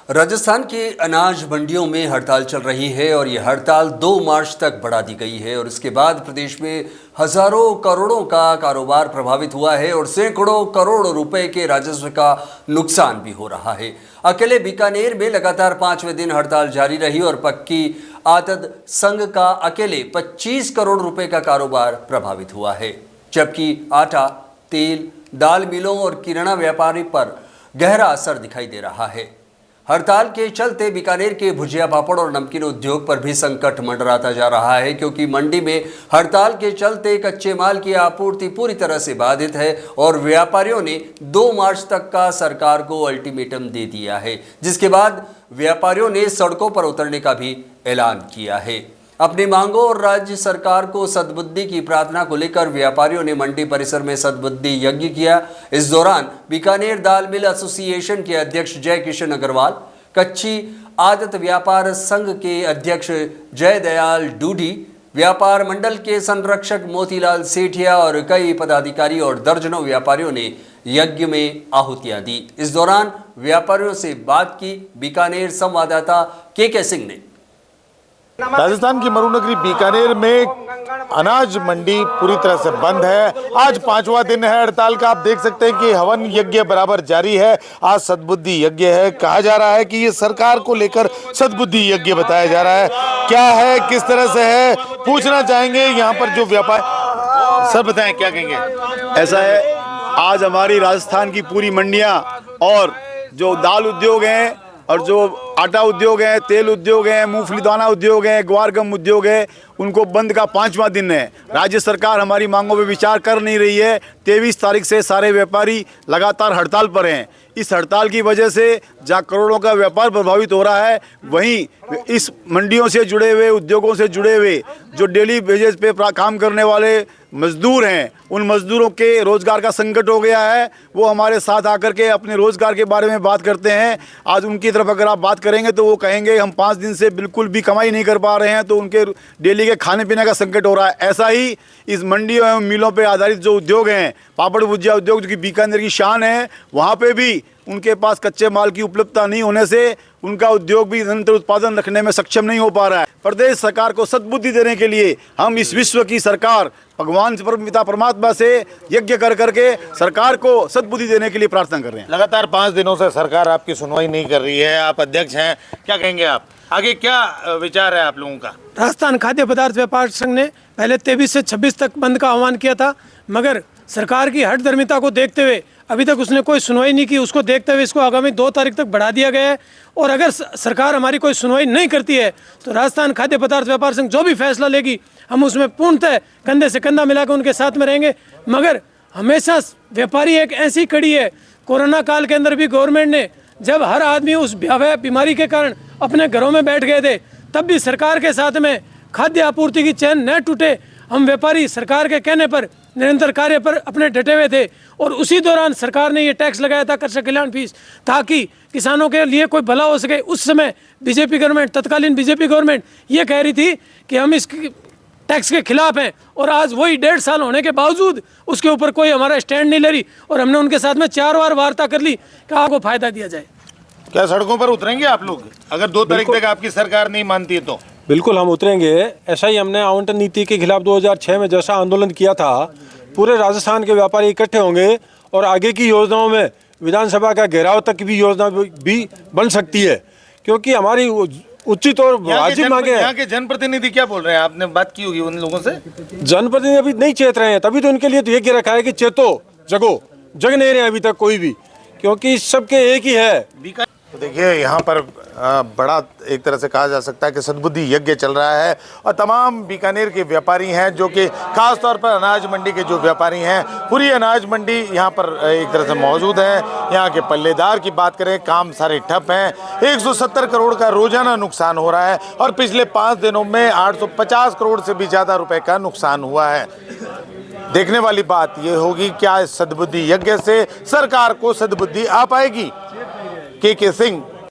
राजस्थान के अनाज मंडियों में हड़ताल चल रही है और ये हड़ताल 2 मार्च तक बढ़ा दी गई है और इसके बाद प्रदेश में हजारों करोड़ों का कारोबार प्रभावित हुआ है और सैकड़ों करोड़ रुपए के राजस्व का नुकसान भी हो रहा है। अकेले बीकानेर में लगातार 5वें दिन हड़ताल जारी रही और पक्की आदत संघ का अकेले 25 करोड़ रुपए का कारोबार प्रभावित हुआ है, जबकि आटा, तेल, दाल मिलों और किराना व्यापारी पर गहरा असर दिखाई दे रहा है। हड़ताल के चलते बीकानेर के भुजिया, पापड़ और नमकीन उद्योग पर भी संकट मंडराता जा रहा है, क्योंकि मंडी में हड़ताल के चलते कच्चे माल की आपूर्ति पूरी तरह से बाधित है और व्यापारियों ने 2 मार्च तक का सरकार को अल्टीमेटम दे दिया है, जिसके बाद व्यापारियों ने सड़कों पर उतरने का भी ऐलान किया है। अपनी मांगों और राज्य सरकार को सद्बुद्धि की प्रार्थना को लेकर व्यापारियों ने मंडी परिसर में सद्बुद्धि यज्ञ किया। इस दौरान बीकानेर दाल मिल एसोसिएशन के अध्यक्ष जय किशन अग्रवाल, कच्ची आदत व्यापार संघ के अध्यक्ष जय दयाल डूडी, व्यापार मंडल के संरक्षक मोतीलाल सेठिया और कई पदाधिकारी और दर्जनों व्यापारियों ने यज्ञ में आहुतियां दी। इस दौरान व्यापारियों से बात की बीकानेर संवाददाता के सिंह ने। राजस्थान की मरुनगरी बीकानेर में अनाज मंडी पूरी तरह से बंद है। आज 5वां दिन है हड़ताल का। आप देख सकते हैं कि हवन यज्ञ बराबर जारी है। आज सद्बुद्धि यज्ञ है। कहा जा रहा है कि ये सरकार को लेकर सद्बुद्धि यज्ञ बताया जा रहा है। क्या है, किस तरह से है, पूछना चाहेंगे यहाँ पर जो व्यापार। सर बताएं, क्या कहेंगे? ऐसा है, आज हमारी राजस्थान की पूरी मंडियां और जो दाल उद्योग हैं और जो आटा उद्योग है, तेल उद्योग है, मूंगफली दाना उद्योग है, ग्वार गम उद्योग है, उनको बंद का 5वां दिन है। राज्य सरकार हमारी मांगों पर विचार कर नहीं रही है। 23 तारीख से सारे व्यापारी लगातार हड़ताल पर हैं। इस हड़ताल की वजह से जहाँ करोड़ों का व्यापार प्रभावित हो रहा है, वहीं इस मंडियों से जुड़े हुए, उद्योगों से जुड़े हुए जो डेली बेजेस पे काम करने वाले मजदूर हैं, उन मजदूरों के रोजगार का संकट हो गया है। वो हमारे साथ आकर के अपने रोजगार के बारे में बात करते हैं। आज उनकी तरफ अगर आप बात करेंगे तो वो कहेंगे हम 5 दिन से बिल्कुल भी कमाई नहीं कर पा रहे हैं, तो उनके डेली के खाने पीने का संकट हो रहा है। ऐसा ही इस मंडियों एवं मिलों पे आधारित जो उद्योग हैं, पापड़ भुजिया उद्योग जो कि बीकानेर की शान है, वहाँ पे भी उनके पास कच्चे माल की उपलब्धता नहीं होने से उनका उद्योग भी निरंतर उत्पादन रखने में सक्षम नहीं हो पा रहा है। प्रदेश सरकार को सद्बुद्धि देने के लिए हम इस विश्व की सरकार भगवान पिता परमात्मा से यज्ञ कर करके सरकार को सद्बुद्धि देने के लिए प्रार्थना कर रहे हैं। लगातार 5 दिनों से सरकार आपकी सुनवाई नहीं कर रही है। आप अध्यक्ष हैं, क्या कहेंगे आप? आगे क्या विचार है आप लोगों का? राजस्थान खाद्य पदार्थ व्यापार संघ ने पहले 23 से 26 तक बंद का आह्वान किया था, मगर सरकार की हठधर्मिता को देखते हुए अभी तक उसने कोई सुनवाई नहीं की। उसको देखते हुए इसको आगामी 2 तारीख तक बढ़ा दिया गया है और अगर सरकार हमारी कोई सुनवाई नहीं करती है तो राजस्थान खाद्य पदार्थ व्यापार संघ जो भी फैसला लेगी हम उसमें पूर्णतः कंधे से कंधा मिलाकर उनके साथ में रहेंगे। मगर हमेशा व्यापारी एक ऐसी कड़ी है, कोरोना काल के अंदर भी गवर्नमेंट ने, जब हर आदमी उस बीमारी के कारण अपने घरों में बैठ गए थे, तब भी सरकार के साथ में खाद्य आपूर्ति की चैन न टूटे, हम व्यापारी सरकार के कहने पर निरंतर कार्य पर अपने डटे हुए थे। और उसी दौरान सरकार ने ये टैक्स लगाया था, कृषक कल्याण फीस, ताकि किसानों के लिए कोई भला हो सके। उस समय बीजेपी गवर्नमेंट, तत्कालीन बीजेपी गवर्नमेंट ये कह रही थी कि हम इस टैक्स के खिलाफ हैं, और आज वही 1.5 साल होने के बावजूद उसके ऊपर कोई हमारा स्टैंड नहीं ले रही। और हमने उनके साथ में 4 बार वार्ता कर ली कि आपको फायदा दिया जाए। क्या सड़कों पर उतरेंगे आप लोग अगर 2 तारीख तक आपकी सरकार नहीं मानती है तो? बिल्कुल हम उतरेंगे। ऐसा ही हमने आवंटन नीति के खिलाफ 2006 में जैसा आंदोलन किया था, पूरे राजस्थान के व्यापारी इकट्ठे होंगे और आगे की योजनाओं में विधानसभा का घेराव तक भी योजना भी बन सकती है, क्योंकि हमारी उचित और वाजिब मांगे हैं। यहाँ के जनप्रतिनिधि क्या बोल रहे हैं? आपने बात की होगी उन लोगों से? जनप्रतिनिधि अभी नहीं चेत रहे हैं, तभी तो उनके लिए तो ये रखा है कि चेतो जगो, जग नहीं रहे अभी तक कोई भी, क्योंकि सबके एक ही है। तो देखिए यहाँ पर बड़ा एक तरह से कहा जा सकता है कि सद्बुद्धि यज्ञ चल रहा है और तमाम बीकानेर के व्यापारी हैं, जो कि खास तौर पर अनाज मंडी के जो व्यापारी हैं, पूरी अनाज मंडी यहाँ पर एक तरह से मौजूद है। यहाँ के पल्लेदार की बात करें, काम सारे ठप हैं। 170 करोड़ का रोजाना नुकसान हो रहा है और पिछले 5 दिनों में 850 करोड़ से भी ज़्यादा रुपए का नुकसान हुआ है। देखने वाली बात ये होगी, क्या इस सद्बुद्धि यज्ञ से सरकार को सद्बुद्धि आ पाएगी? के सिंह,